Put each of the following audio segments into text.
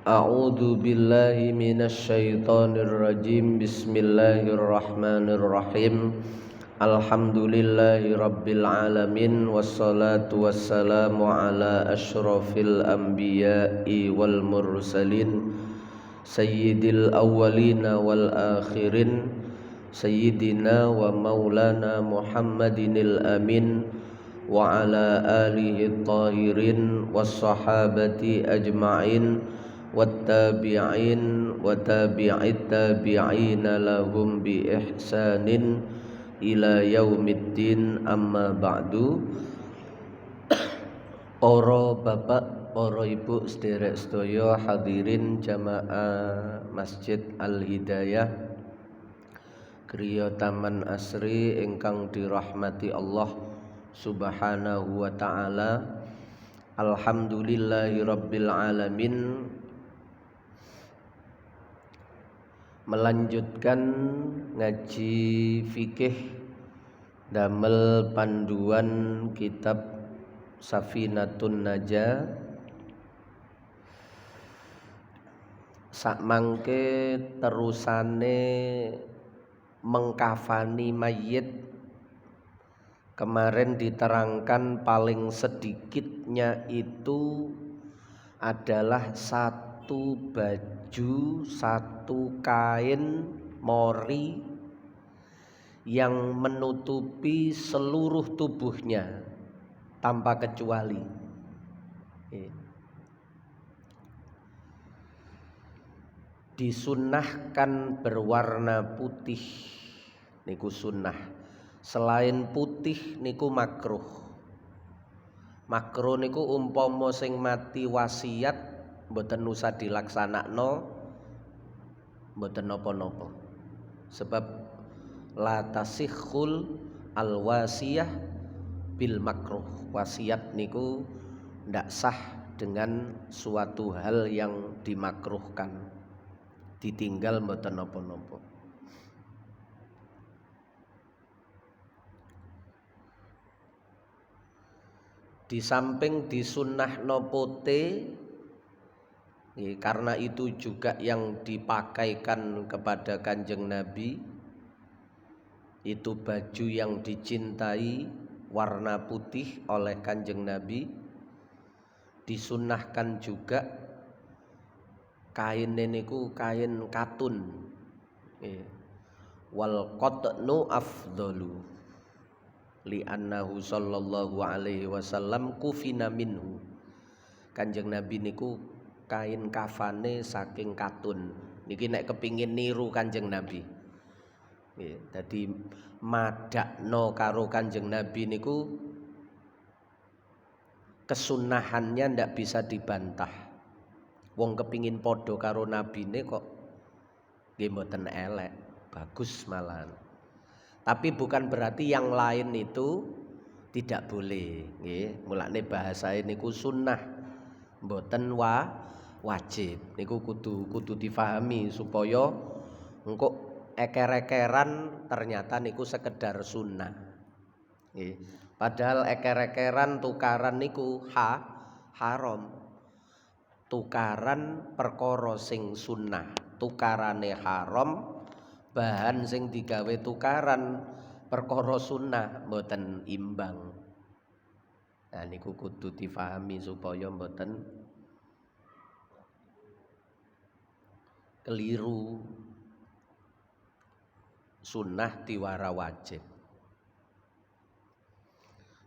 A'udzu billahi minasyaitonir rajim. Bismillahirrahmanirrahim. Alhamdulillahi rabbil alamin wassalatu wassalamu ala asyrafil anbiya'i wal mursalin sayyidil awwalina wal akhirin sayyidina wa maulana Muhammadinil amin wa ala alihi tahirin was sahabati ajma'in wattabi'in wa tabi'it tabi'ina lahum bi ihsanin ila yaumiddin, amma ba'du. Para bapak, para ibu sederek sedaya hadirin jamaah Masjid Al Hidayah griya Taman Asri ingkang dirahmati Allah Subhanahu wa taala. Alhamdulillahirabbil alamin. Melanjutkan ngaji fikih damel panduan kitab Safinatun Najah. Sakmangke terusane mengkafani mayit. Kemarin diterangkan paling sedikitnya itu adalah satu baju, satu kain mori yang menutupi seluruh tubuhnya tanpa kecuali. Disunnahkan berwarna putih niku sunnah. Selain putih niku makruh. Makruh niku umpama sing mati wasiat mboten usah dilaksanakno, mboten napa-napa. Sebab la tasikhul al wasiyah bil makruh. Wasiat niku ndak sah dengan suatu hal yang dimakruhkan. Ditinggal mboten napa-napa. Di samping disunnahno pote, karena itu juga yang dipakaikan kepada Kanjeng Nabi. Itu baju yang dicintai warna putih oleh Kanjeng Nabi. Disunnahkan juga kain niku kain katun. Wal qatnu afdalu li'annahu sallallahu alaihi wasallam kufina minhu. Kanjeng Nabi niku kain kafane saking katun. Niki nek kepingin niru Kanjeng Nabi, dadi madakno karo Kanjeng Nabi niku kesunahannya ndak bisa dibantah. Wong kepingin podo karo nabine kok nggih mboten elek, bagus malahan. Tapi bukan berarti yang lain itu tidak boleh, nggih. Mulane bahasane niku sunnah, mboten wajib. Niku kudu difahami supaya engko eker-ekeran ternyata niku sekedar sunnah. Nggih. Padahal eker-ekeran tukaran niku haram. Tukaran perkara sing sunnah, tukarane haram. Bahan sing digawe tukaran perkara sunnah mboten imbang. Nah niku kudu difahami supaya mboten keliru. Sunnah diwara wajib.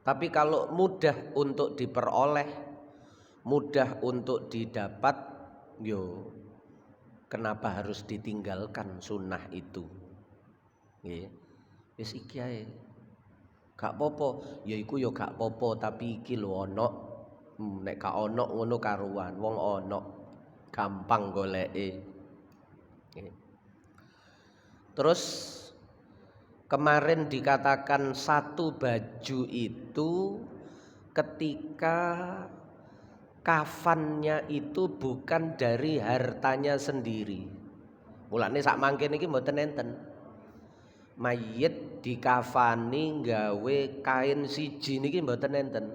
Tapi kalau mudah untuk diperoleh, mudah untuk didapat, yo kenapa harus ditinggalkan sunnah itu? Nggih. Wis iki ae. Gak popo, ya iku ya gak popo, tapi iki lho ana. Nek gak ana ngono karuan, wong ana. Gampang goleke. Nggih. Terus kemarin dikatakan satu baju itu ketika kafannya itu bukan dari hartanya sendiri. Mulane sak mangke niki mboten enten. Mayit dikafani gawe kain siji niki mboten enten.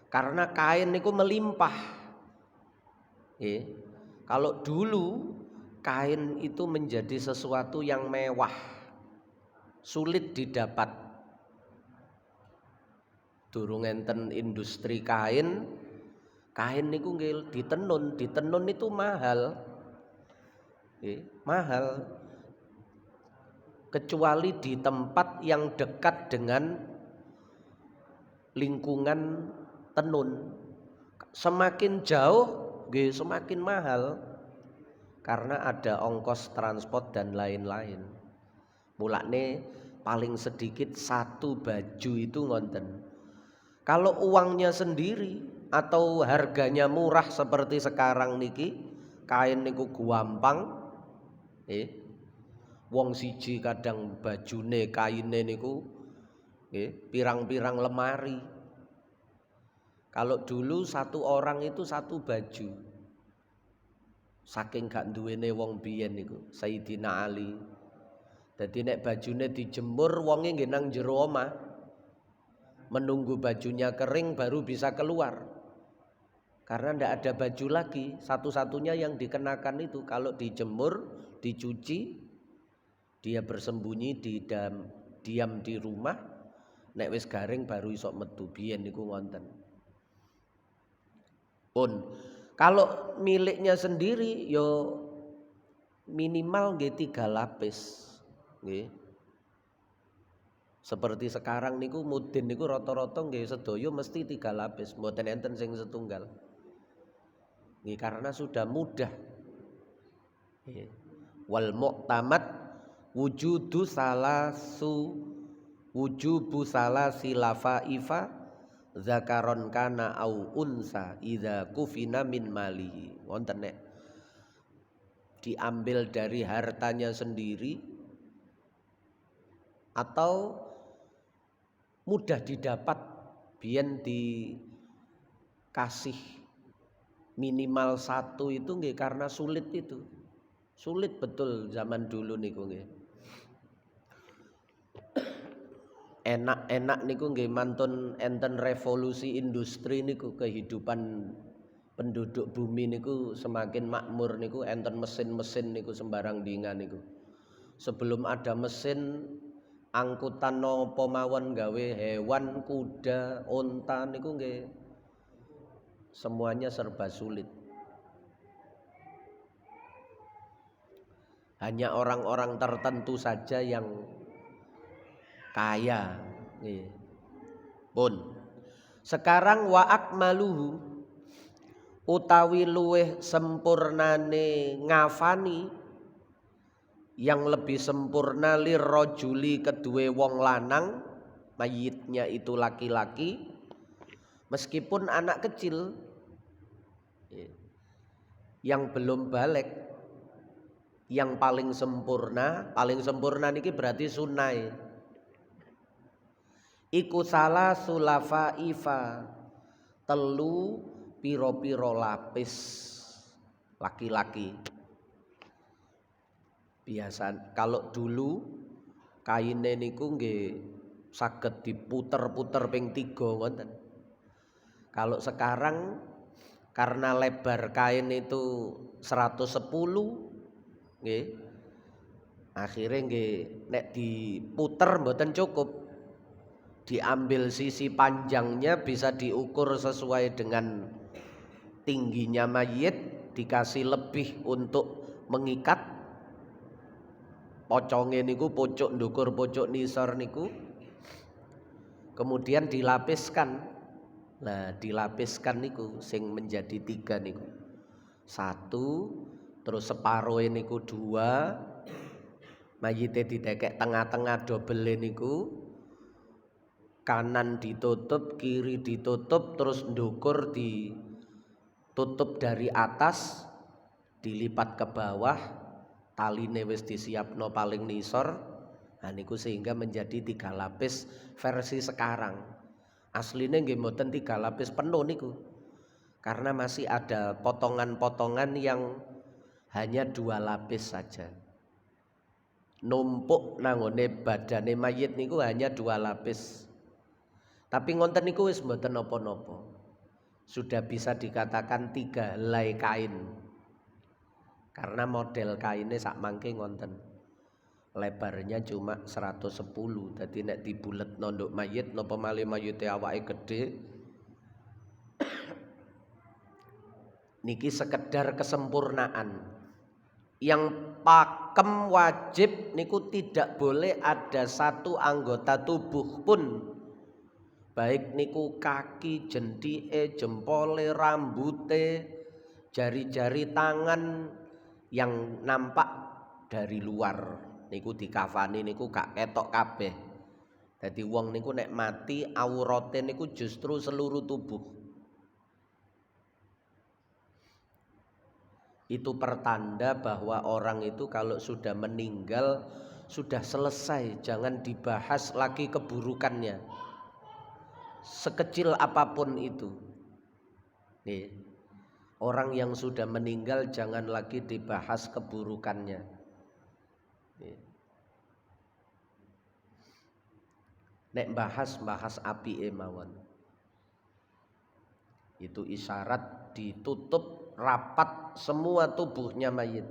Karena kain niku melimpah. Nggih. Kalau dulu kain itu menjadi sesuatu yang mewah, sulit didapat. Durung enten industri kain niku nggih ditenun. Ditenun itu mahal. Mahal. Kecuali di tempat yang dekat dengan lingkungan tenun. Semakin jauh semakin mahal karena ada ongkos transport dan lain-lain. Mulane paling sedikit satu baju itu ngonten. Kalau uangnya sendiri atau harganya murah seperti sekarang niki, kain niku gampang. Wong siji kadang bajune kaine niku pirang-pirang lemari. Kalau dulu satu orang itu satu baju. Saking gak duwene wong biyen niku, Sayyidina Ali. Dadi nek bajune dijemur wonge nggih nang jero omah. Menunggu bajunya kering baru bisa keluar. Karena ndak ada baju lagi, satu-satunya yang dikenakan itu kalau dijemur, dicuci, dia bersembunyi diam di rumah, nek wis garing baru iso metu. Biyen niku ngonten. Kalau miliknya sendiri yo minimal nggih 3 lapis nggih. Seperti sekarang niku mudin niku rata-rata nggih sedaya mesti 3 lapis, mboten enten sing setunggal. Nggih karena sudah mudah. Wal mu'tamad wujubu salasi lafaifa zakaron kana au unsa idza kufina min malihi. Wonten nek diambil dari hartanya sendiri atau mudah didapat, biyen dikasih minimal satu itu nggih karena sulit itu. Sulit betul zaman dulu niku nggih. Enak-enak niku nggih mantun enten revolusi industri niku, kehidupan penduduk bumi niku semakin makmur niku enten mesin-mesin niku sembarang dingan niku. Sebelum ada mesin angkutan napa mawon gawe hewan, kuda, unta niku nggih semuanya serba sulit. Hanya orang-orang tertentu saja yang kaya. Pun sekarang wa akmaluhu utawi luweh sempurnane ngafani, yang lebih sempurna lirrajuli kedue wong lanang, mayitnya itu laki-laki meskipun anak kecil yang belum balik, yang paling sempurna niki berarti sunai. Iku salah sulafa ifa, telu piro-piro lapis laki-laki. Biasa kalau dulu kaine niku nggih saged diputer-puter ping 3 ngoten. Kalau sekarang karena lebar kain itu 110 nggih. Akhirnya nggih nek diputer mboten cukup. Diambil sisi panjangnya bisa diukur sesuai dengan tingginya mayit, dikasih lebih untuk mengikat poconge niku, pojok ndukur pojok nisor niku, kemudian dilapiskan. Nah dilapiskan niku sing menjadi 3 niku, 1 terus separuh niku 2, mayite didekek tengah-tengah double niku, kanan ditutup, kiri ditutup, terus ndukur ditutup dari atas, dilipat ke bawah, taline wis disiapno paling nisor. Nah niku sehingga menjadi 3 lapis versi sekarang. Asline nggih mboten 3 lapis penuh niku. Karena masih ada potongan-potongan yang hanya 2 lapis saja. Numpuk nangone badane mayit niku hanya 2 lapis. Tapi ngonten niku wis mboten napa-napa. Sudah bisa dikatakan 3 helai kain. Karena model kainnya sak mangke ngonten. Lebarnya cuma 110. Dadi nek dibulet nonduk mayit napa malih mayite awake gede. Niki sekedar kesempurnaan. Yang pakem wajib niku tidak boleh ada satu anggota tubuh pun, baik niku kaki, jentike, jempole, rambute, jari-jari tangan yang nampak dari luar niku dikafani niku gak ketok kabeh. Dadi wong niku nek mati aurate niku justru seluruh tubuh. Itu pertanda bahwa orang itu kalau sudah meninggal sudah selesai, jangan dibahas lagi keburukannya. Sekecil apapun itu. Nih, orang yang sudah meninggal jangan lagi dibahas keburukannya. Nih. Nek bahas apike mawon. Itu isyarat ditutup rapat semua tubuhnya mayit.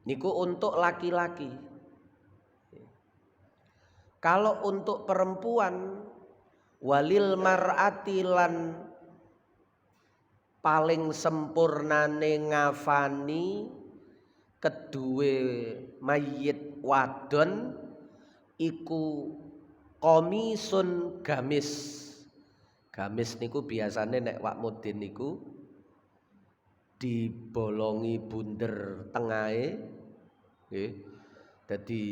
Niku untuk laki-laki. Kalau untuk perempuan, walil mar'ati lan paling sempurnane ngafani kedue mayit wadon iku komisun gamis. Gamis niku biasane nek wak mudin niku dibolongi bunder tengahe, nggih. Dadi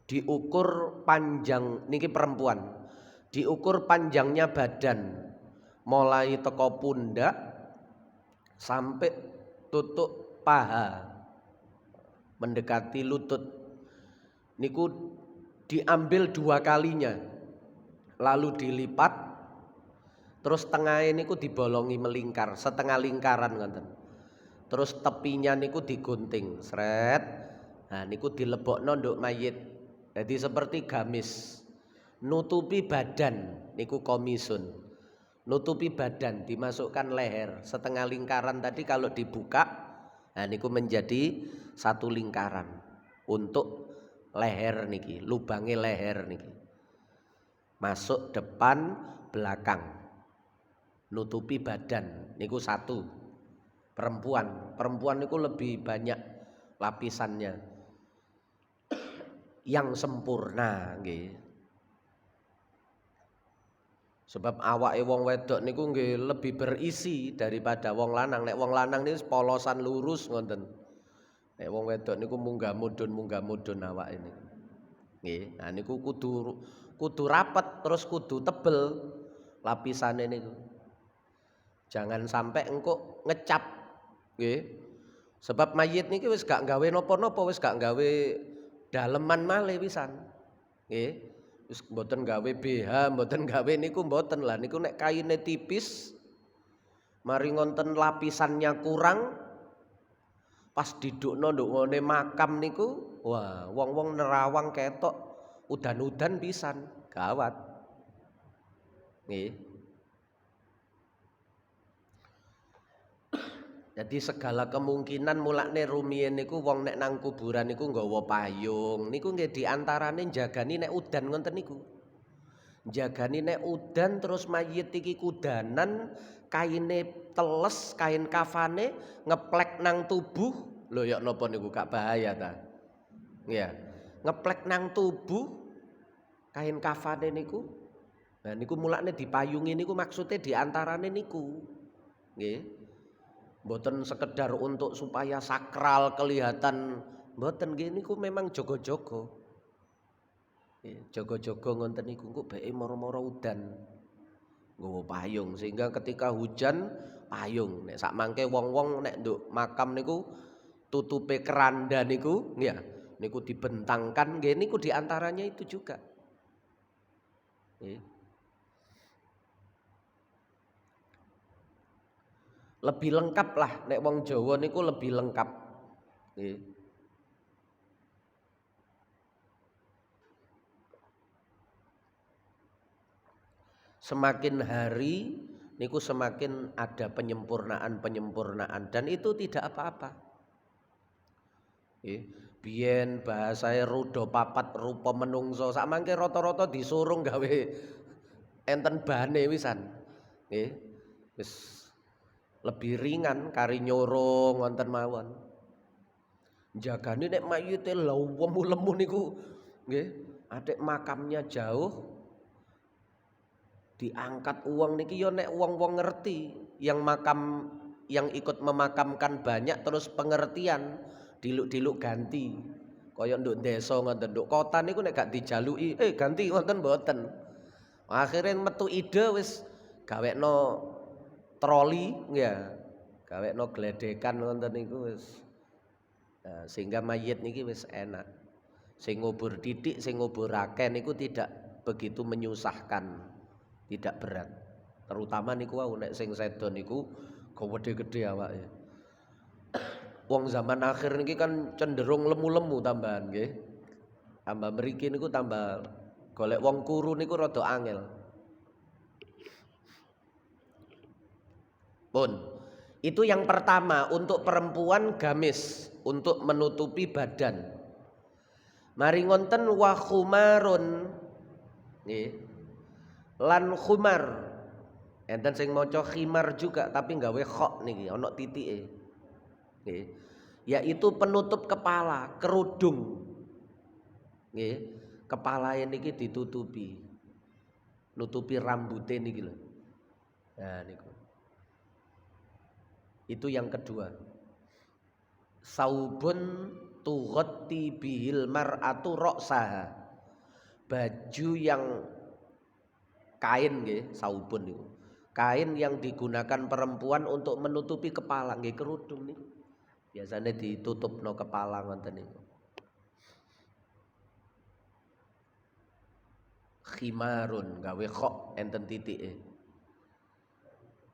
diukur panjang niki perempuan. Diukur panjangnya badan mulai teko pundak sampai tutuk paha mendekati lutut. Niku diambil 2 kalinya, lalu dilipat, terus tengahnya niku dibolongi melingkar, setengah lingkaran ngoten. Terus tepinya niku digunting, sret. Nah niku dilebokno nduk mayit. Jadi seperti gamis. Nutupi badan niku komisun. Nutupi badan, dimasukkan leher, setengah lingkaran tadi kalau dibuka, nah niku menjadi satu lingkaran untuk leher niki, lubangi leher niki. Masuk depan, belakang. Nutupi badan niku satu. Perempuan niku lebih banyak lapisannya. Yang sempurna nggih. Sebab awake wong wedok niku nggih lebih berisi daripada wong lanang. Nek wong lanang niku polosan lurus ngoten. Nek wong wedok niku munggah mudhun awake niku. Nggih, nah niku kudu rapet terus kudu tebel lapisane niku. Jangan sampai engko ngecap, nggih. Sebab mayit niki wis gak gawe napa-napa, wis gak gawe daleman malih pisan. Nggih. Wis mboten gawe BH, mboten gawe niku mboten lah. Niku nek kaine tipis, mari ngonten lapisannya kurang, pas didukno nduk ngene makam niku, wah wong-wong nerawang ketok udan-udan pisan, gawat. Nggih. Jadi segala kemungkinan mulakne rumiyin niku wong nek nang kuburan niku nggawa payung. Niku nggih diantarane njagani nek udan ngoten niku. Njagani nek udan terus mayit iki kudanan, kaine teles, kain kafane ngeplek nang tubuh. Lho ya napa niku gak bahaya ta? Iya. Ngeplek nang tubuh kain kafane niku. Nah niku mulakne dipayungi niku maksude diantarane niku. Nggih. Mboten sekedar untuk supaya sakral kelihatan, mboten nggih niku memang jaga-jaga. Jaga-jaga ngonten niku kok beke mara-mara udan. Nggawa payung sehingga ketika hujan payung. Nek sak mangke wong-wong nek nduk makam niku tutupe keranda niku ya, niku dibentangkan nggih niku diantaranya itu juga. Lebih lengkap lah nek wong Jawa niku lebih lengkap. Semakin hari niku semakin ada penyempurnaan dan itu tidak apa-apa. Biyen bahasane ruda papat rupa menungso sakmangke rata-rata disurung gawe enten bane wisan. Nggih. Wis lebih ringan kari nyorong wonten mawon. Jagane nek mayite lemu niku nggih, atik makamnya jauh diangkat uang niki ya nek wong-wong ngerti yang ikut memakamkan banyak terus pengertian diluk-diluk ganti. Kaya nduk desa ngoten nduk kota niku nek gak dijaluki ganti ngoten mboten. Akhire metu ide wis gawekno troli ya. Gawekno gledekan ngoten niku wis. Nah, sehingga mayit niki wis enak. Sing ngubur titik, sing ngubur akeh niku tidak begitu menyusahkan, tidak berat. Terutama niku wau nek sing sedo niku gede-gede awake. Wong zaman akhir niki kan cenderung lemu-lemu tambahan nggih. Tambah mriki niku tambah golek wong kuru niku rada angel. Pun. Itu yang pertama untuk perempuan gamis untuk menutupi badan. Mari ngonten wa khumarun nggih. Lan khumar. Enten sing maca khimar juga tapi nggawe kha niki ana titike. Nggih. Yaitu penutup kepala, kerudung. Nggih. Kepalae niki ditutupi. Nutupi rambute niki lho. Nah niku. Itu yang kedua. Saubun tughatti bihil mar'atu ra'saha. Baju yang kain nggih, saubun niku. Kain yang digunakan perempuan untuk menutupi kepala nggih kerudung niku. Biasanya ditutupno kepala ngoten niku. Khimarun gawe kha enten titike.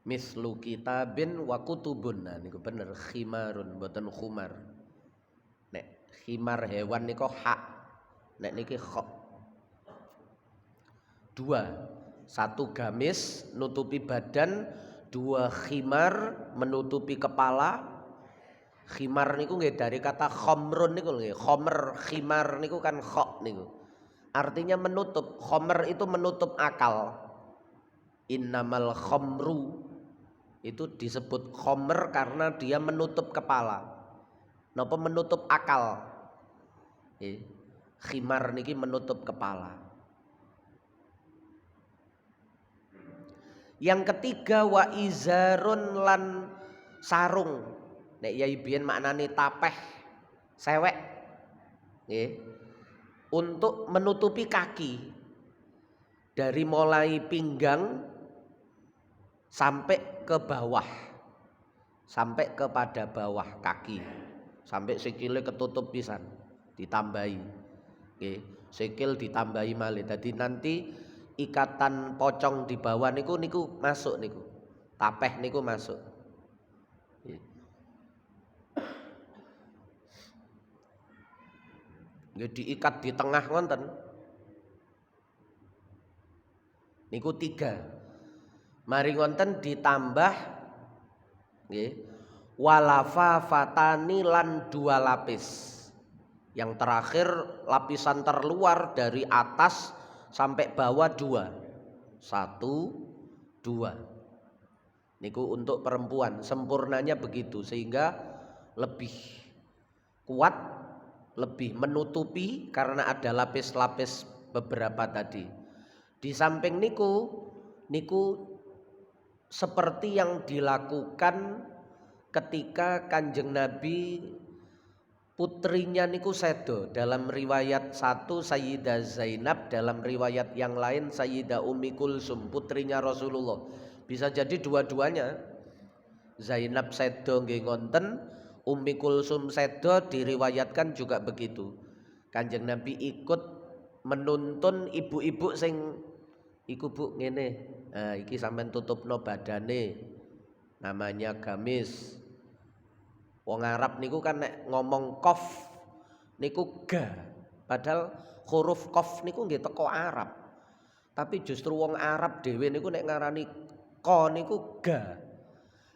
Mislu kitabin wa kutubun. Nah niku bener khimarun mboten khumar. Nek khimar hewan niku hak. Nek niki kha. Dua, satu gamis nutupi badan, dua khimar menutupi kepala. Khimar niku nggih dari kata khamrun niku nggih. Khamr khimar niku kan kha niku. Artinya menutup. Khamr itu menutup akal. Innamal khamru itu disebut khamr karena dia menutup kepala. Napa menutup akal? Khimar niki menutup kepala. Yang ketiga wa izarun lan sarung. Nek yai biyen maknane tapeh, sewek. Nggih. Untuk menutupi kaki. Dari mulai pinggang sampai ke bawah, sampai kepada bawah kaki, sampai sikile ketutup pisan, ditambahi, okay. Sikil ditambahi malih. Jadi nanti ikatan pocong di bawah niku masuk niku, tapeh niku masuk. Okay. Diikat di tengah wonten. Niku 3. Mari ngonten ditambah nggih walafa fatani lan 2 lapis. Yang terakhir lapisan terluar dari atas sampai bawah 2. 1 2. Niku untuk perempuan sempurnanya begitu sehingga lebih kuat, lebih menutupi karena ada lapis-lapis beberapa tadi. Di samping niku seperti yang dilakukan ketika Kanjeng Nabi putrinya niku sedo. Dalam riwayat satu Sayyidah Zainab, dalam riwayat yang lain Sayyidah Ummi Kulsum, putrinya Rasulullah. Bisa jadi dua-duanya. Zainab sedo nggih ngonten, Ummi Kulsum sedo, diriwayatkan juga begitu. Kanjeng Nabi ikut menuntun ibu-ibu sing iku bu ngene. Nah, iki sampean tutupno badane. Namanya gamis. Wong Arab niku kan nek ngomong qaf niku ga. Padahal huruf qaf niku nggih teko Arab. Tapi justru wong Arab dhewe niku nek ngarani ko niku ga.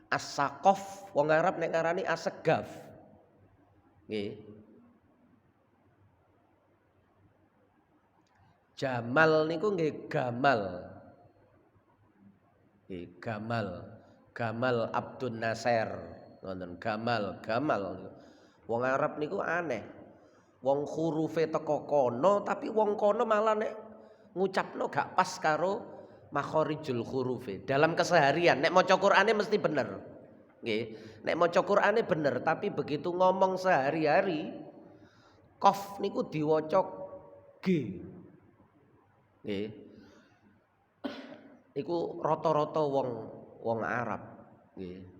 As-saqaf wong Arab nek ngarani as-segaf. Nggih. Jamal niku nggih gamal. Nggih, gamal. Gamal Abdun Nasir. Ngoten, gamal. Wong Arab niku aneh. Wong hurufe teko kono tapi wong kono malah nek ngucapno gak pas karo makhorijul hurufe. Dalam keseharian nek maca Qur'ane mesti bener. Nggih, nek maca Qur'ane bener tapi begitu ngomong sehari-hari qaf niku diwaca G. Nggih. Iku rata-rata wong Arab, nggih.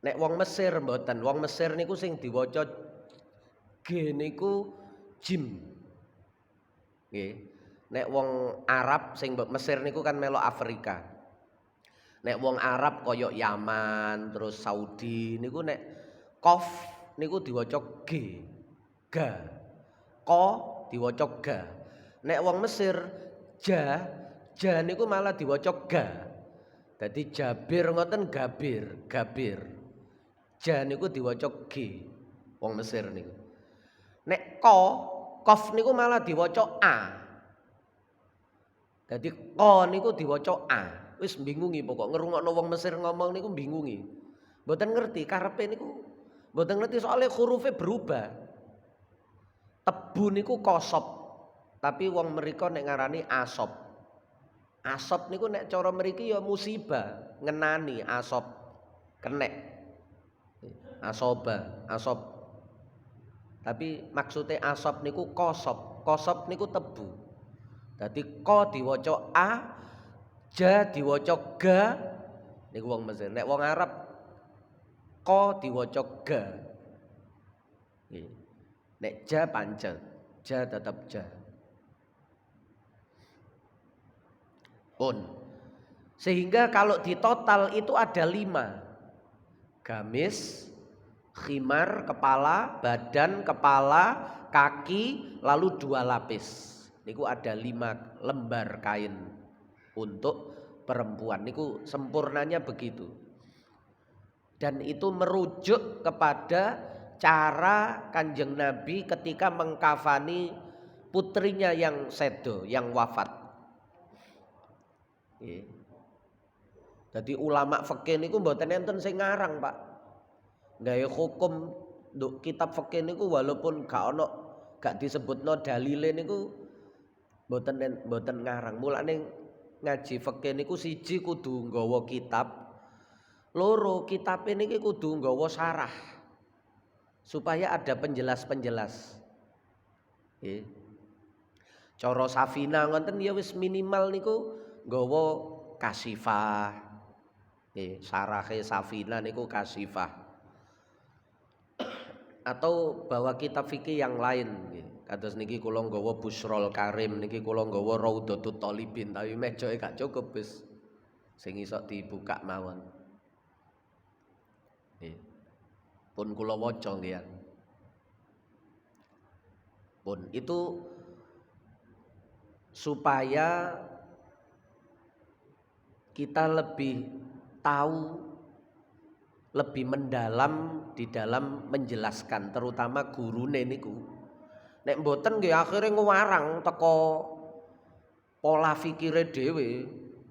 Nek wong Mesir mboten, wong Mesir niku sing diwaca G niku jim. Nggih. Nek wong Arab sing Mesir niku kan melok Afrika. Nek wong Arab koyok Yaman terus Saudi niku nek qaf niku diwaca G. Ga. Ko diwaca ga. Nek wong Mesir ja niku malah diwaca ga. Dadi Jabir ngoten Gabir. Ja niku diwaca G. Wong Mesir niku. Nek qaf niku malah diwaca A. Dadi ko niku diwaca A. Wis bingungi pokok ngerungokno wong Mesir ngomong niku bingungi. Mboten ngerti karepe niku. Mboten ngerti soalnya hurufe berubah. Tebu niku kosop. Tapi wong mriko nek ngarani asop. Asop niku nek cara mriki ya musibah, ngenani asop. Kenek. Asop. Tapi maksudnya asop niku kosop. Kosop niku tebu. Dadi ko diwaca A, ja diwaca ga niku wong Mesir. Nek wong Arab ko diwaca ga. Nggih. Nek ja pancet, ja tetap ja. Sehingga kalau di total itu ada 5. Gamis, khimar, kepala, badan, kepala, kaki, lalu 2 lapis. Niku ada 5 lembar kain untuk perempuan. Niku sempurnanya begitu. Dan itu merujuk kepada cara Kanjeng Nabi ketika mengkafani putrinya yang sedo, yang wafat. Jadi ulama fikih niku mboten enten sing ngarang, Pak. Gawe hukum nduk kitab fikih niku walaupun gak disebutno dalile niku mboten ngarang. Mulane ngaji fikih niku siji kudu nggawa kitab, loro kitabe niki kudu nggawa sarah supaya ada penjelas-penjelas. Nggih. Cara Safina ngoten ya wis minimal niku nggawa kasifah. Nggih, sarahe Safina niku kasifah. Atau bawa kitab fikih yang lain nggih. Kados niki kula nggawa Busrol Karim, niki kula nggawa Raudhatut Thalibin, tapi mejoke gak cukup wis sing iso dibuka mawon. Nggih. Pun kula waca nggih. Pun itu supaya kita lebih tahu, lebih mendalam di dalam menjelaskan, terutama gurune niku. Nek mboten nggih akhire ngwarang teko pola fikire dhewe,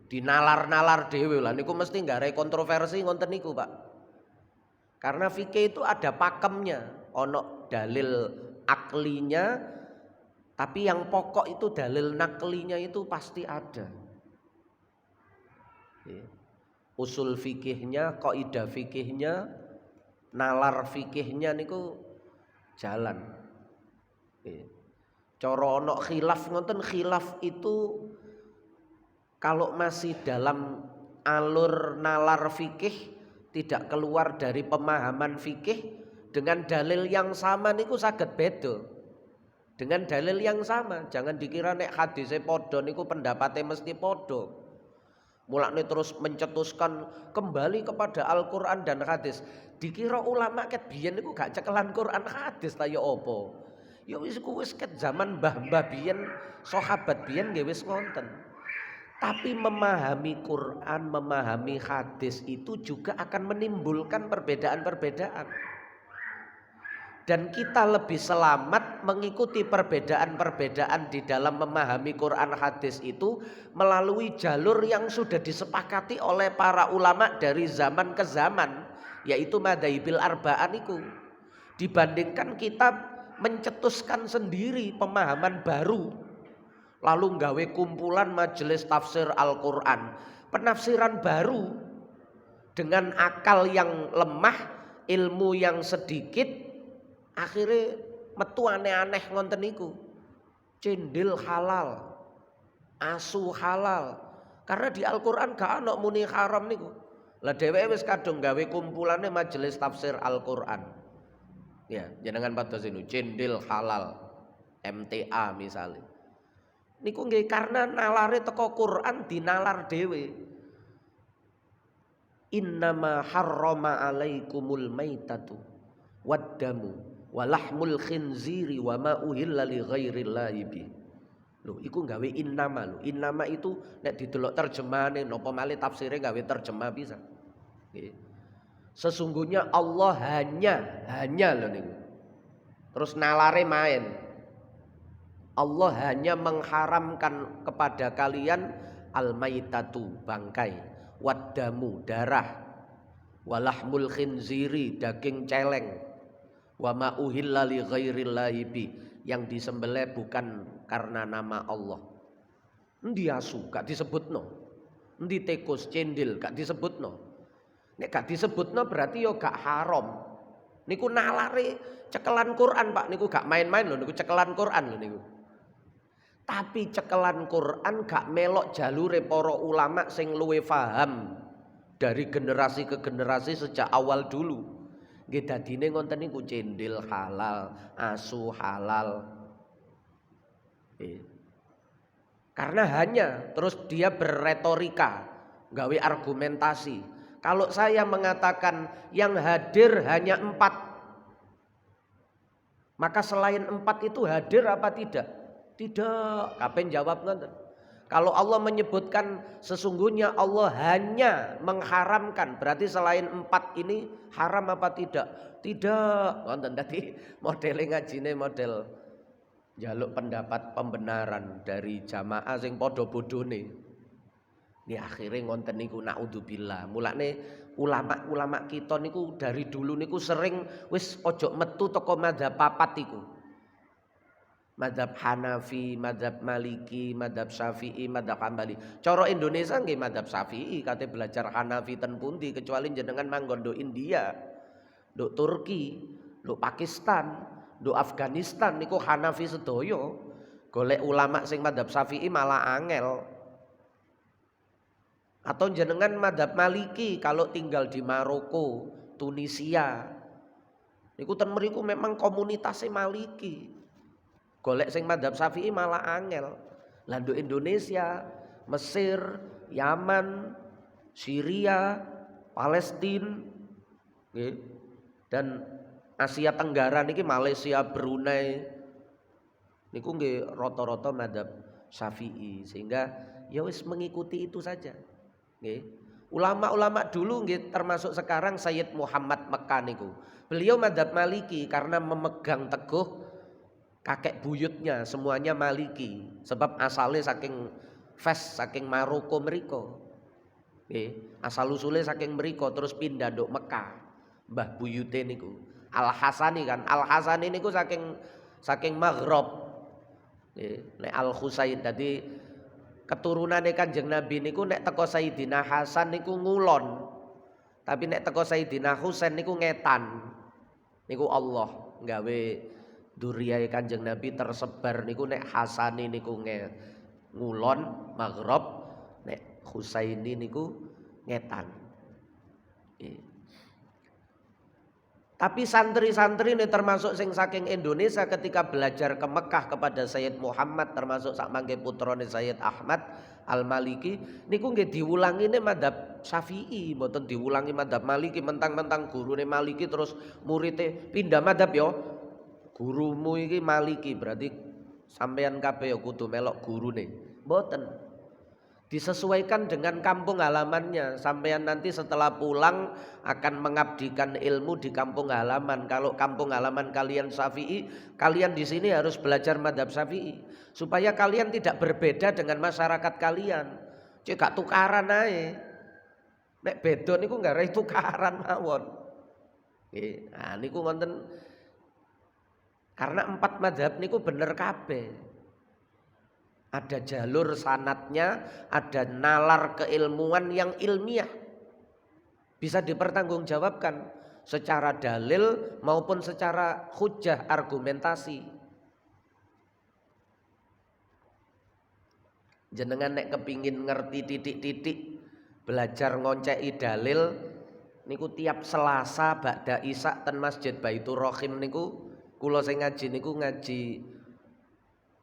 dinalar-nalar dhewe lah niku mesti nggare kontroversi ngonten niku, Pak. Karena fikih itu ada pakemnya, ono dalil aklinya, tapi yang pokok itu dalil naklinya itu pasti ada. Usul fikihnya, kaidah fikihnya, nalar fikihnya niku jalan. Cara ana khilaf ngoten, khilaf itu kalau masih dalam alur nalar fikih tidak keluar dari pemahaman fikih dengan dalil yang sama niku saged beda. Dengan dalil yang sama, jangan dikira nek hadise padha niku pendapatnya mesti padha. Mulane terus mencetuskan kembali kepada Al-Qur'an dan hadis. Dikira ulama ket biyen niku gak cekelan Qur'an hadis ta ya apa? Ya wis ket zaman mbah-mbah biyen, sahabat biyen nggih wis ngonten. Tapi memahami Quran, memahami hadis itu juga akan menimbulkan perbedaan-perbedaan. Dan kita lebih selamat mengikuti perbedaan-perbedaan di dalam memahami Quran hadis itu melalui jalur yang sudah disepakati oleh para ulama dari zaman ke zaman, yaitu madzhabil arba'an itu. Dibandingkan kita mencetuskan sendiri pemahaman baru, lalu nggawe kumpulan majelis tafsir Al-Quran, penafsiran baru dengan akal yang lemah, ilmu yang sedikit, akhirnya metu aneh-aneh ngonten niku. Cendil halal, asu halal. Karena di Al-Quran gak ana muni haram niku. Lah dheweke wis kadung gawe kumpulane majelis tafsir Al-Quran. Ya, jenengan pados ini cendil halal, MTA misalnya. Niku nggih karena nalare teko Quran dinalar dhewe. Innama harrama alaikumul maitatu waddamu walahmul khinziri wa ma uhilla li ghairillahi bi. Lho iku gawe innama lho. Innama itu nek didelok terjemahane napa malih tafsire gawe terjemah bisa. Nggih. Sesungguhnya Allah hanya lho niku. Terus nalare main. Allah hanya mengharamkan kepada kalian al-maitatu bangkai, waddamu darah, walahmul khinziri daging celeng, wa ma uhilla li ghairillahi bi yang disembelih bukan karena nama Allah. Endi asu gak disebutno. Endi tikus cendil gak disebutno. Nek gak disebutno berarti yo gak haram. Niku nalare cekelan Quran Pak, niku gak main-main lho, niku cekelan Quran lho niku. Tapi cekelan Quran gak melok jalure para ulama sing luwe paham dari generasi ke generasi sejak awal dulu. Nggih dadine ngonten niku cendil halal, asu halal. Karena hanya terus dia berretorika, gawe argumentasi. Kalau saya mengatakan yang hadir hanya 4, maka selain 4 itu hadir apa tidak? Tidak. Kapan jawab ngonten? Kalau Allah menyebutkan sesungguhnya Allah hanya mengharamkan, berarti selain 4 ini haram apa tidak? Tidak. Ngonten tadi modelnya ngajine model jaluk pendapat pembenaran dari jamaah sing padha bodhone. Ini akhirnya ngonten niku naudzubillah. Mulane ulama-ulama kita niku dari dulu niku sering wis ojo metu teko madzhab papat iku. Madzhab Hanafi, madzhab Maliki, madzhab Syafi'i, madzhab Hambali. Cara Indonesia nggih madzhab Syafi'i, kate belajar Hanafi ten pundi kecuali jenengan manggon do India, do Turki, do Pakistan, do Afghanistan niku Hanafi sedaya. Golek ulama sing madzhab Syafi'i malah angel. Atau jenengan madzhab Maliki kalau tinggal di Maroko, Tunisia. Niku ten mriku memang komunitasnya Maliki. Golek sing madzhab Syafi'i malah angel. Lando Indonesia, Mesir, Yaman, Syria, Palestina, dan Asia Tenggara niki Malaysia, Brunei. Niku nggih rata-rata madzhab Syafi'i sehingga ya wis mengikuti itu saja. Nggih. Ulama-ulama dulu nggih termasuk sekarang Sayyid Muhammad Mekah niku. Beliau madzhab Maliki karena memegang teguh kakek buyutnya semuanya Maliki sebab asalnya saking Fes saking Maroko mriko. Asal usulnya saking mriko terus pindah nduk Mekah. Mbah buyute niku Al-Hasani kan. Al-Hasani niku saking Maghrib. Nek Al-Husain dadi keturunane Kanjeng Nabi niku nek teko Sayyidina Hasan niku ngulon. Tapi nek teko Sayyidina Husain niku ngetan. Niku Allah nggawe Duriyahe Kanjeng Nabi tersebar niku nek Hasani niku ngulon Maghrib, nek Husaini niku ngetan. Tapi santri-santri ini termasuk sing saking Indonesia ketika belajar ke Mekah kepada Sayyid Muhammad termasuk sak mangke putrane Sayyid Ahmad, Al-Maliki niku nggih diwulangine madzhab Syafi'i, mboten diwulangi madzhab Maliki. Mentang-mentang gurune Maliki terus muridé pindah madzhab ya. Gurumu iki Maliki berarti sampeyan kabeh ya kudu melok gurune. Mboten. Disesuaikan dengan kampung halamannya. Sampeyan nanti setelah pulang akan mengabdikan ilmu di kampung halaman. Kalau kampung halaman kalian Syafi'i, kalian di sini harus belajar madzhab Syafi'i supaya kalian tidak berbeda dengan masyarakat kalian. Cek gak tukaran ae. Nek beda niku gak arep tukaran mawon. Nggih. Nah niku wonten karena 4 madzhab niku bener kabeh. Ada jalur sanatnya, ada nalar keilmuan yang ilmiah. Bisa dipertanggungjawabkan secara dalil maupun secara hujjah argumentasi. Jenengan nek kepingin ngerti titik-titik belajar ngonceki dalil niku tiap Selasa ba'da Isya ten Masjid Baitur Rahim niku kula sing ngaji niku ngaji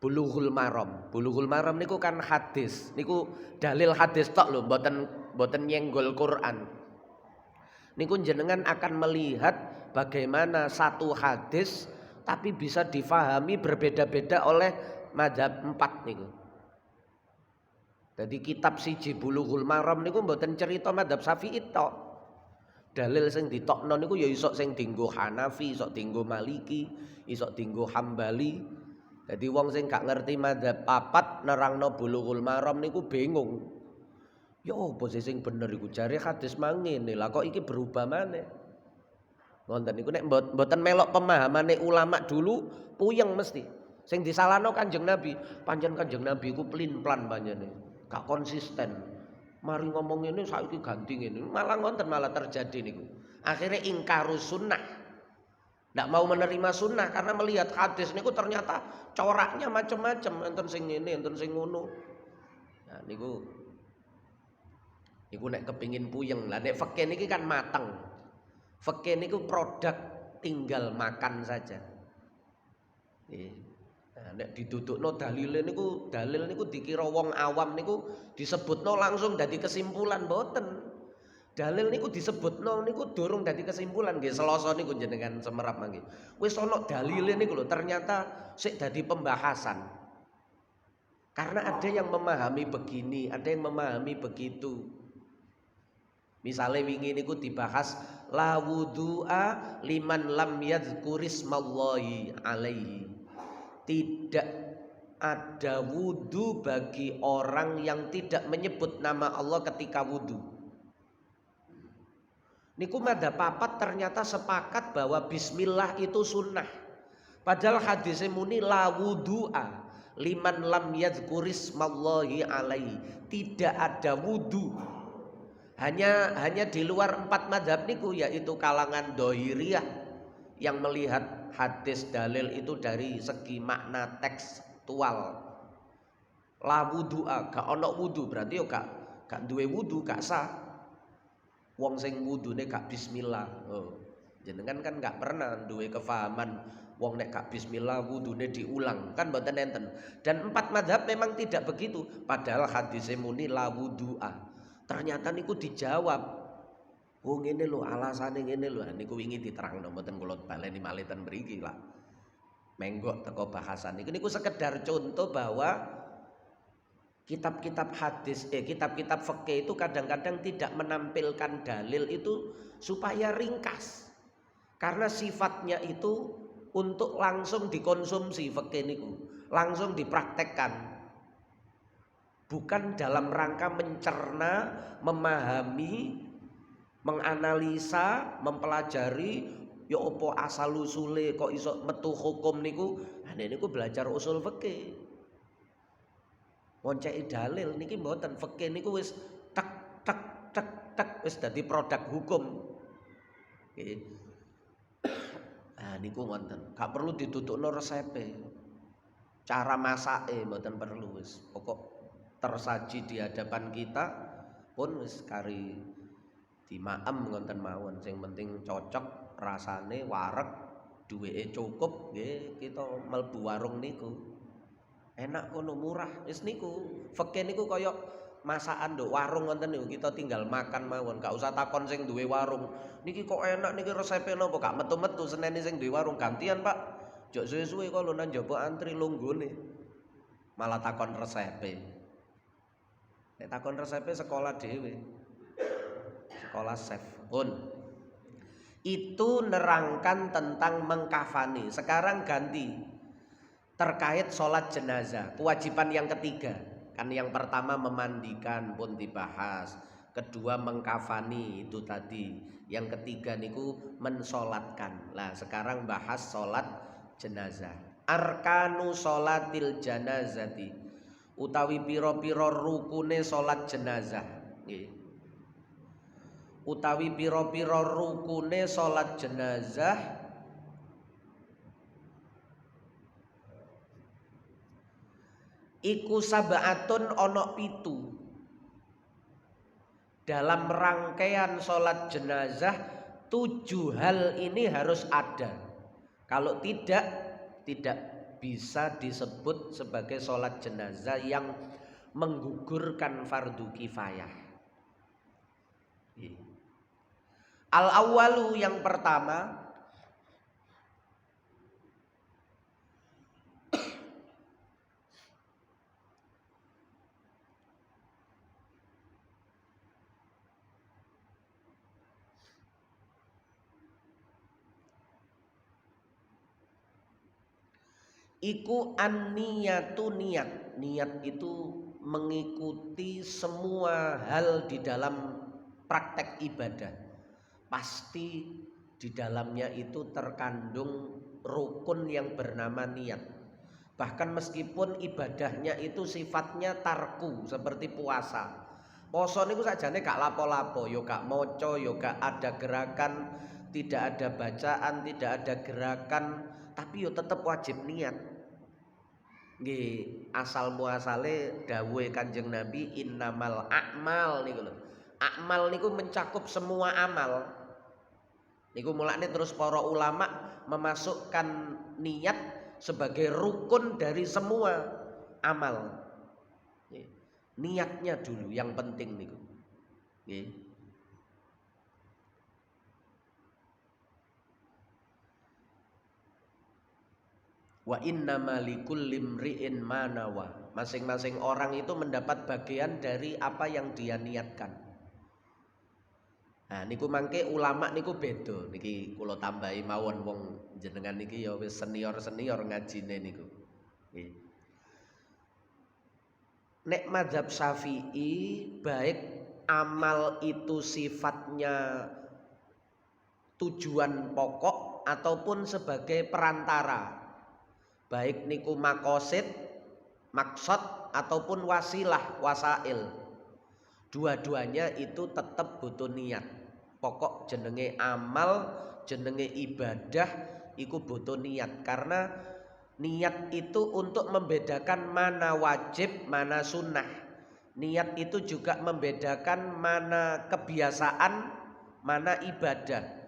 Bulughul Maram. Bulughul Maram niku kan hadis. Niku dalil hadis tok lho, mboten nyenggol Quran. Niku jenengan akan melihat bagaimana satu hadis tapi bisa difahami berbeda-beda oleh madzhab 4 niku. Jadi kitab siji Bulughul Maram niku mboten cerita madzhab Syafi'i tok. Dalil sing ditokno niku ya iso sing dienggo Hanafi, iso dienggo Maliki, iso dienggo Hambali. Jadi wong sing gak ngerti madzhab papat nerangno Bulughul Maram niku bingung. Ya apa sing bener iku jare hadis mangene. Lah kok iki berubah maneh. Wonten niku nek mboten melok pemahamane ulama dulu puyeng mesti. Sing disalahno Kanjeng Nabi, pancen Kanjeng Nabi iku plin-plan panjene. Gak konsisten. Mari ngomong ngene saiki ganti ngene. Malah wonten malah terjadi niku. Akhirnya ingkarus sunnah. Tidak mau menerima sunnah karena melihat hadis niku ternyata coraknya macam-macam, enten sing ngene, enten sing ngono. Nah niku nek kepingin puyeng. Lah nek fikih niki kan mateng. Fikih niku produk tinggal makan saja. Nah nek didudukno dalil niku dikira wong awam niku disebutno langsung dadi kesimpulan mboten. Dalil niku disebutno niku durung dadi kesimpulan nggih. Selasa niku jenengan semerap mangke. Wis ana dalile niku lho, ternyata sik dadi pembahasan. Karena ada yang memahami begini, ada yang memahami begitu. Misalnya wingi niku dibahas la wudu'a liman lam yadhkurismallahi alaihi. Tidak ada wudu bagi orang yang tidak menyebut nama Allah ketika wudu. Niku madzhab papat ternyata sepakat bahwa bismillah itu sunnah. Padahal hadisnya muni la wudu'a liman lam yadhkurismallahi alaihi. Tidak ada wudu. Hanya di luar 4 madzhab niku, yaitu kalangan Dhahiriyah yang melihat hadis dalil itu dari segi makna tekstual. La wudu'a, gak ono wudu berarti yo gak duwe wudu, gak sah. Wong sing wudune gak bismillah. Jenengan kan gak pernah duwe kefahaman wong nek gak bismillah wudune diulang, kan mboten enten. Dan 4 madzhab memang tidak begitu, padahal hadise muni la wudu'a. Ternyata niku dijawab. Oh ngene lho alasane ngene lho. Niku wingi diterangno mboten kula baleni malih ten mriki lah. Menggok teko bahasan niku sekedar contoh bahwa kitab-kitab hadis, kitab-kitab fikih itu kadang-kadang tidak menampilkan dalil itu supaya ringkas. Karena sifatnya itu untuk langsung dikonsumsi fikih niku, langsung dipraktekkan. Bukan dalam rangka mencerna, memahami, menganalisa, mempelajari ya apa asal usule kok iso metu hukum niku. Nah niku belajar usul fikih. Ngonceki dalil niki mboten, fikih niku wis tek wis dadi produk hukum. Nggih. Nah niku wonten, gak perlu ditutupno resepe. Cara masake mboten perlu, wis pokok tersaji di hadapan kita pun wis kari dimaem ngoten mawon. Sing penting cocok rasane, wareg, duweke cukup nggih kita mlebu warung niku. Enak kono murah. Wis niku, fikih niku kaya masakan nduk warung ngoten niku, kita tinggal makan mawon, gak usah takon sing duwe warung. Niki kok enak niki resepe napa, gak metu-metu seneni sing duwe warung gantian, Pak. Jok suwe-suwe kok lho nang njaba antri lunggone. Malah takon resepe. Nek takon resepe sekolah dhewe. Sekolah chef. Pun. Itu nerangkan tentang mengkafani. Sekarang ganti terkait sholat jenazah, kewajiban yang ketiga. Kan yang pertama memandikan pun dibahas, kedua mengkafani itu tadi, yang ketiga niku mensolatkan. Lah sekarang bahas sholat jenazah. Arkanu sholatil janazati, utawi piro-piro rukune sholat jenazah. Utawi piro-piro rukune sholat jenazah iku sab'atun onok pitu. Dalam rangkaian sholat jenazah 7 hal ini harus ada. Kalau tidak bisa disebut sebagai sholat jenazah yang menggugurkan fardu kifayah. Al-awwalu yang pertama, iku an-niyatu niat. Niat itu mengikuti semua hal di dalam praktek ibadah. Pasti di dalamnya itu terkandung rukun yang bernama niat. Bahkan meskipun ibadahnya itu sifatnya tarku seperti puasa. Poso niku sakjane gak lapo-lapo, yo gak moco, yo gak ada gerakan, tidak ada bacaan, tidak ada gerakan, tapi yo tetap wajib niat. Nggih, asal muasale dawuhe Kanjeng Nabi innamal a'mal niku lho. Akmal niku mencakup semua amal. Niku mulane terus para ulama memasukkan niat sebagai rukun dari semua amal. Niatnya dulu yang penting niku. Wa innama likulli imri'in ma nawa. Masing-masing orang itu mendapat bagian dari apa yang dia niatkan. Nah niku mangke ulama niku beda. Niki kula tambahi mawon wong jenengan niki ya wis senior-senior ngajine niku. Nggih. Nek mazhab Syafi'i baik amal itu sifatnya tujuan pokok ataupun sebagai perantara. Baik niku makosid, maksud ataupun wasilah, wasail. Dua-duanya itu tetap butuh niat. Pokok jenenge amal, jenenge ibadah iku butuh niat. Karena niat itu untuk membedakan mana wajib, mana sunnah. Niat itu juga membedakan mana kebiasaan, mana ibadah.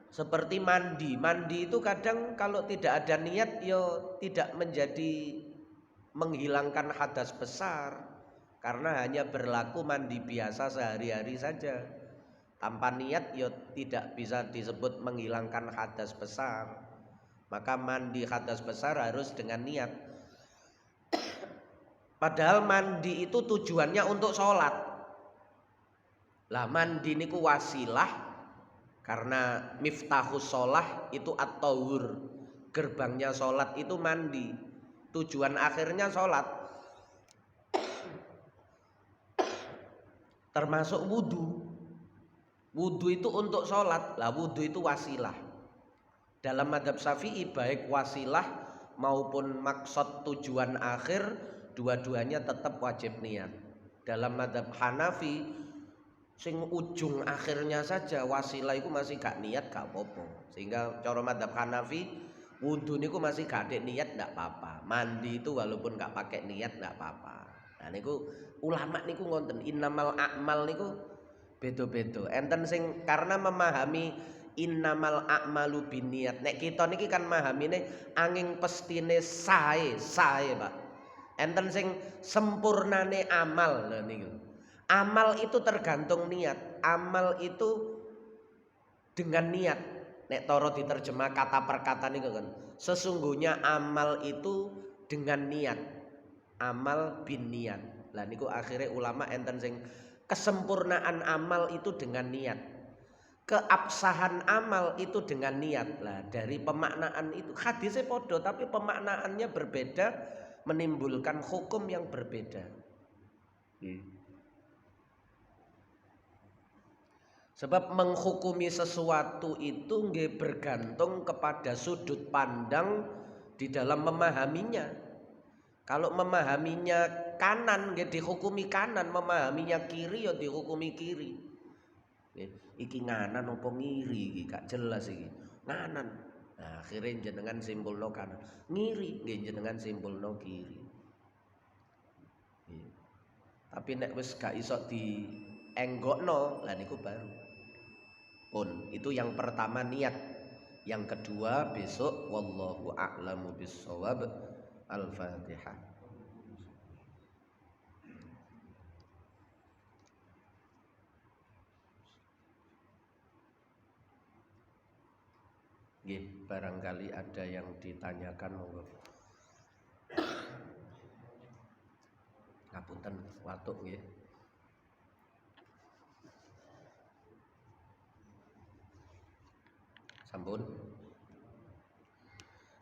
Seperti mandi. Mandi itu kadang kalau tidak ada niat yo tidak menjadi menghilangkan hadas besar. Karena hanya berlaku mandi biasa sehari-hari saja. Tanpa niat ya tidak bisa disebut menghilangkan hadas besar. Maka mandi hadas besar harus dengan niat. Padahal mandi itu tujuannya untuk sholat. Lah mandi niku wasilah. Karena miftahus sholah itu at-tahur. Gerbangnya sholat itu mandi. Tujuan akhirnya sholat. Termasuk wudu. Wudu itu untuk sholat. Lah wudu itu wasilah. Dalam mazhab Syafi'i baik wasilah maupun maksud tujuan akhir dua-duanya tetap wajib niat. Dalam mazhab Hanafi sing ujung akhirnya saja wasilah itu masih gak niat gak apa-apa. Sehingga cara mazhab Hanafi wudu niku masih gak ada niat gak apa-apa. Mandi itu walaupun gak pakai niat gak apa-apa. Nah niku ulama niku ngonten innamal a'mal niku beda-beda. Enten sing karena memahami innamal a'malu binniyat. Nek kita niki kan mahamine angin pestine sae Pak. Enten sing sempurnane amal lho niku. Amal itu tergantung niat. Amal itu dengan niat. Nek toro diterjemah kata per kata niku kan. Sesungguhnya amal itu dengan niat. Amal bin niat. Lah niku akhirnya ulama enten sing kesempurnaan amal itu dengan niat. Keabsahan amal itu dengan niat. Lah dari pemaknaan itu hadisnya podo tapi pemaknaannya berbeda, menimbulkan hukum yang berbeda. Sebab menghukumi sesuatu itu nggih bergantung kepada sudut pandang di dalam memahaminya. Kalau memahaminya kanan nggih dihukumi kanan, memahaminya kiri ya dihukumi kiri. Iki nganan apa ngiri iki gak jelas iki. Nganan. Nah, akhirnya jenengan simpulno kanan. Ngiri nggih jenengan simpulno kiri. Tapi nek wis gak iso dienggokno, lah niku baru. Pun itu yang pertama niat. Yang kedua besok wallahu a'lamu bissawab. Al-Fatihah. Barangkali ada yang ditanyakan, monggo. Ngapunten watuk nggih. Sampun.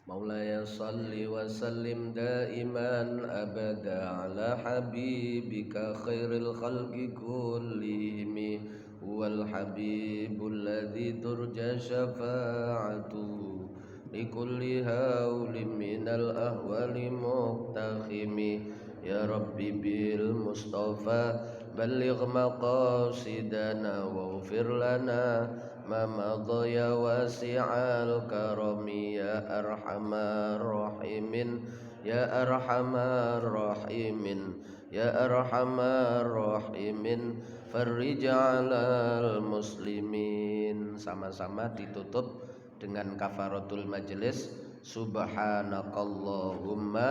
Maulaya salli wa sallim daiman abada ala habibika khairil khalqi kullihim wal habibul ladzi turja syafa'atuhu likulli haulin minal ahwali muqtakhimi ya rabbi bil mustafa balligh maqasidana waghfir lana ma madha ya wasi'al karami ya arhamar rahimin ya arhamar rahimin ya arhamar rahimin farrij 'alal muslimin. Sama-sama ditutup dengan kafaratul majelis. Subhanakallahumma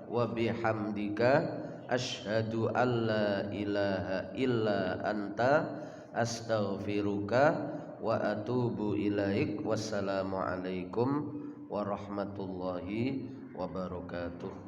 wa bihamdika asyhadu an la ilaha illa anta astaghfiruka wa atubu ilaik. Wassalamualaikum warahmatullahi wabarakatuh.